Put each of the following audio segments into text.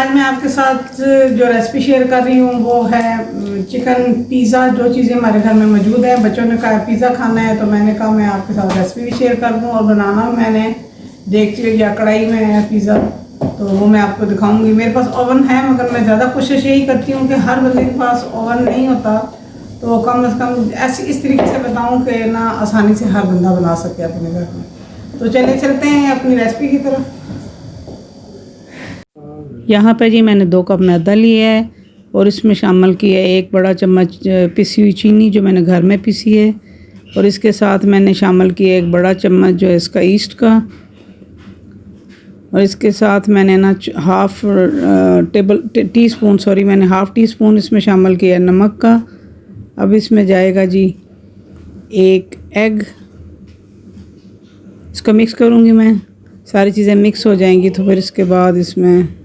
आज मैं आपके साथ जो रेसिपी शेयर कर रही हूँ वो है चिकन पिज़्ज़ा। जो चीज़ें हमारे घर में मौजूद है, बच्चों ने कहा पिज़्ज़ा खाना है तो मैंने कहा मैं आपके साथ रेसिपी भी शेयर कर दूँ और बनाना मैंने देख या कढ़ाई में है पिज़्ज़ा, तो वो मैं आपको दिखाऊंगी। मेरे पास ओवन है मगर मैं ज़्यादा कोशिश यही करती हूँ कि हर बंदे के पास ओवन नहीं होता, तो कम से कम ऐसी इस तरीके से बताऊँ कि ना आसानी से हर बंदा बना सके अपने घर में। तो चले चलते हैं अपनी रेसिपी की तरफ। यहाँ पर जी मैंने 2 कप मैदा लिया है और इसमें शामिल किया है 1 बड़ा चम्मच पिसी हुई चीनी जो मैंने घर में पीसी है, और इसके साथ मैंने शामिल किया 1 बड़ा चम्मच जो है इसका ईस्ट का, और इसके साथ मैंने ना हाफ़ टी स्पून इसमें शामिल किया है नमक का। अब इसमें जाएगा जी 1 एग, इसको मिक्स करूँगी मैं, सारी चीज़ें मिक्स हो जाएंगी तो फिर इसके बाद इसमें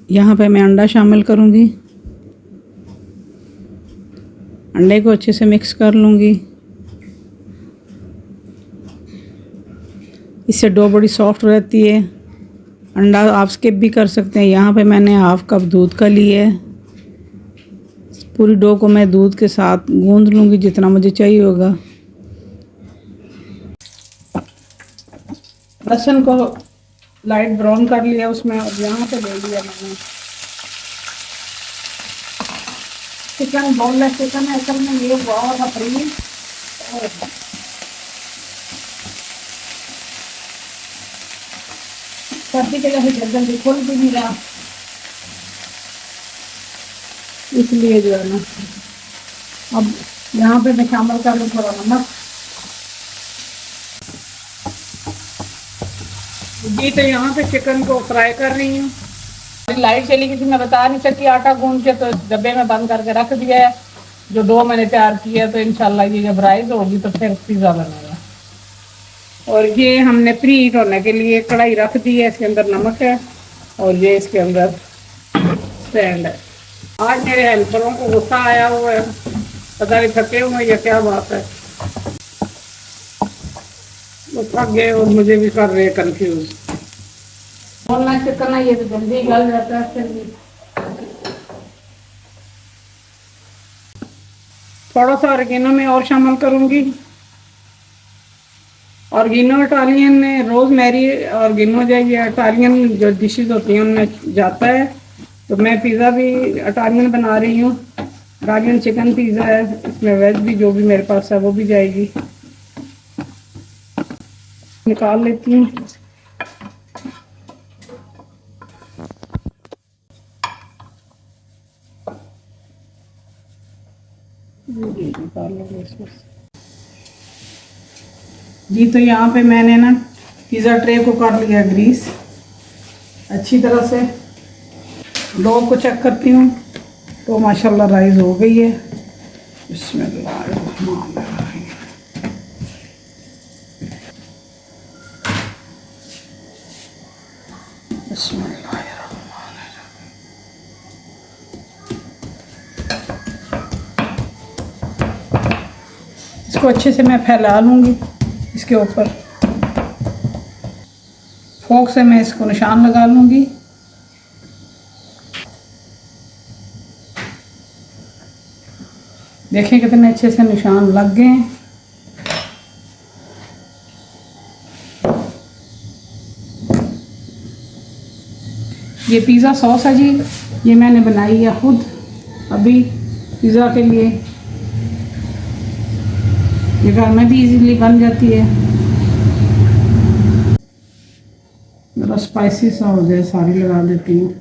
यहाँ पे मैं अंडा शामिल करूँगी। अंडे को अच्छे से मिक्स कर लूँगी, इससे डो बड़ी सॉफ्ट रहती है। अंडा आप स्किप भी कर सकते हैं। यहाँ पे मैंने हाफ़ कप दूध का लिया है। पूरी डो को मैं दूध के साथ गूंद लूँगी जितना मुझे चाहिए होगा। लहसुन को लाइट ब्राउन कर लिया उसमें, और यहाँ पे ले लिया मैंने चिकन, बोनलेस चिकन है असल में ये, बहुत फ्री सर्दी के जैसे जल्दी खुल भी नहीं रहा, इसलिए जो है ना अब यहाँ पे मैं शामिल कर लूँ थोड़ा नमक जी। तो यहाँ पे चिकन को फ्राई कर रही हूँ। लाइट चली गई थी, मैं बता नहीं सकती, आटा गूंद के तो डब्बे में बंद करके रख दिया है जो डो मैंने तैयार किया है। तो इंशाल्लाह ये जब राइस होगी तो फिर पिज़्ज़ा बनेगा। और ये हमने प्री हीट होने के लिए कढ़ाई रख दी है, इसके अंदर नमक है और ये इसके अंदर स्टैंड है। आज मेरे हेल्परों को गुस्सा आया हुआ है, पता नहीं थके हुए या क्या बात है, वो थक गए और मुझे भी कर रहे कंफ्यूज। ऑनलाइन से करना ये तो जल्दी गल जाता है। थोड़ा सा ऑरिगेनो में और शामिल करूंगी। ऑरिगेनो इटालियन में रोज़मेरी ऑरिगेनो जो ये इटालियन जो डिशेस होती हैं उनमें जाता है, तो मैं पिज़्ज़ा भी इटालियन बना रही हूँ। इटालियन चिकन पिज़्ज़ा है, इसमें वेज भी जो भी मेरे पास है वो भी जाएगी। निकाल लेती हूँ। जी तो यहाँ पे मैंने ना पिज़्ज़ा ट्रे को कर लिया ग्रीस अच्छी तरह से। डो को चेक करती हूँ तो माशाल्लाह राइस हो गई है। इसको अच्छे से मैं फैला लूँगी इसके ऊपर, फोक से मैं इसको निशान लगा लूँगी। देखें कितने अच्छे से निशान लग गए हैं। ये पिज़्ज़ा सॉस है जी, ये मैंने बनाई है खुद अभी पिज़्ज़ा के लिए। ये घर में भी इजीली बन जाती है। मेरा स्पाइसी सा हो जाए सारी लगा देती हूँ।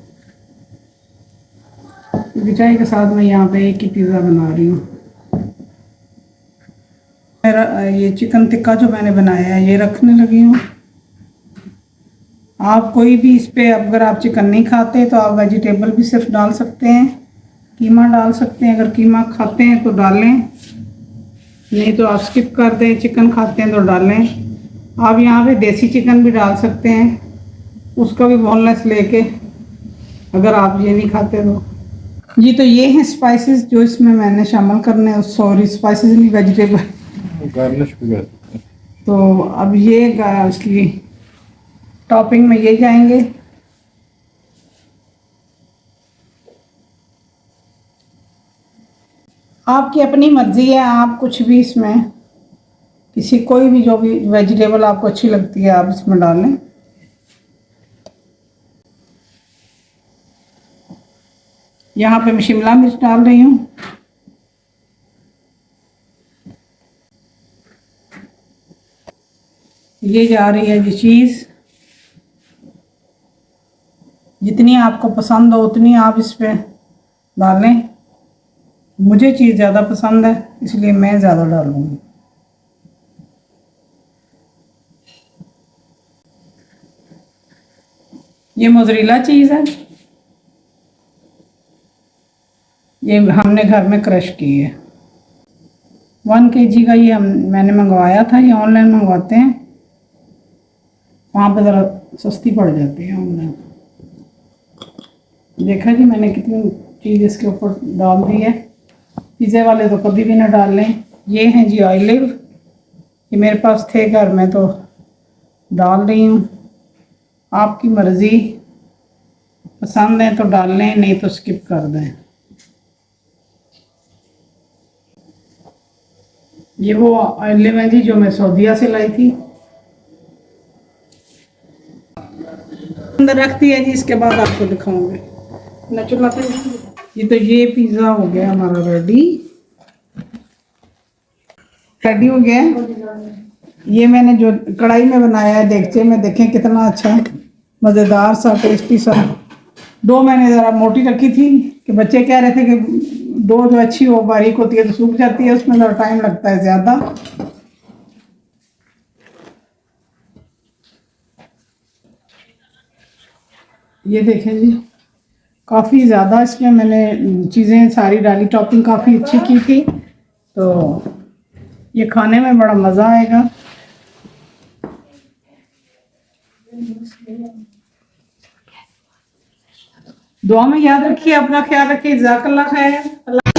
चाय के साथ मैं यहाँ पे एक ही पिज़्ज़ा बना रही हूँ। मेरा ये चिकन टिक्का जो मैंने बनाया है ये रखने लगी हूँ। आप कोई भी इस पे, अगर आप चिकन नहीं खाते तो आप वेजिटेबल भी सिर्फ डाल सकते हैं, कीमा डाल सकते हैं। अगर कीमा खाते हैं तो डालें, नहीं तो आप स्किप कर दें। चिकन खाते हैं तो डालें। आप यहाँ पे देसी चिकन भी डाल सकते हैं, उसका भी बोनलेस लेके, अगर आप ये नहीं खाते तो। जी तो ये हैं स्पाइसेस जो इसमें मैंने शामिल करने हैं। सॉरी स्पाइसेस नहीं, वेजिटेबल गार्निश भी। तो अब ये इसकी टॉपिंग में ये जाएंगे। आपकी अपनी मर्जी है, आप कुछ भी इसमें किसी कोई भी जो भी वेजिटेबल आपको अच्छी लगती है आप इसमें डाल लें। यहाँ पे मैं शिमला मिर्च डाल रही हूँ। ये जा रही है जी चीज़। जितनी आपको पसंद हो उतनी आप इस पे डालें। मुझे चीज़ ज़्यादा पसंद है इसलिए मैं ज़्यादा डालूँगी। ये मोज़रेला चीज़ है, ये हमने घर में क्रश की है। 1 kg का ये मैंने मंगवाया था। ये ऑनलाइन मंगवाते हैं, वहाँ पर ज़रा सस्ती पड़ जाती है ऑनलाइन। देखा जी मैंने कितनी चीज़ इसके ऊपर डाल दी है। पिज़्ज़े वाले तो कभी भी ना डाल लें। ये हैं जी ऑलिव, ये मेरे पास थे घर में तो डाल रही हूँ। आपकी मर्ज़ी, पसंद है तो डाल लें, नहीं तो स्किप कर दें। ये वो ऑलिव है जी जो मैं सऊदीया से लाई थी। अंदर रख दिया जी, इसके बाद आपको दिखाऊंगे। ये तो ये पिज़्ज़ा हो गया हमारा रेडी हो गया। ये मैंने जो कढ़ाई में बनाया है देगचे में, देखें कितना अच्छा मज़ेदार सा टेस्टी सा। डो मैंने ज़रा मोटी रखी थी कि बच्चे कह रहे थे कि डो जो अच्छी हो बारीक होती है तो सूख जाती है, उसमें ज़रा टाइम लगता है ज़्यादा। ये देखें जी, काफ़ी ज़्यादा इसमें मैंने चीज़ें सारी डाली, टॉपिंग काफ़ी अच्छी की थी, तो ये खाने में बड़ा मज़ा आएगा। दुआ में याद रखिए, अपना ख्याल रखिए। जज़ाकल्लाह खैर।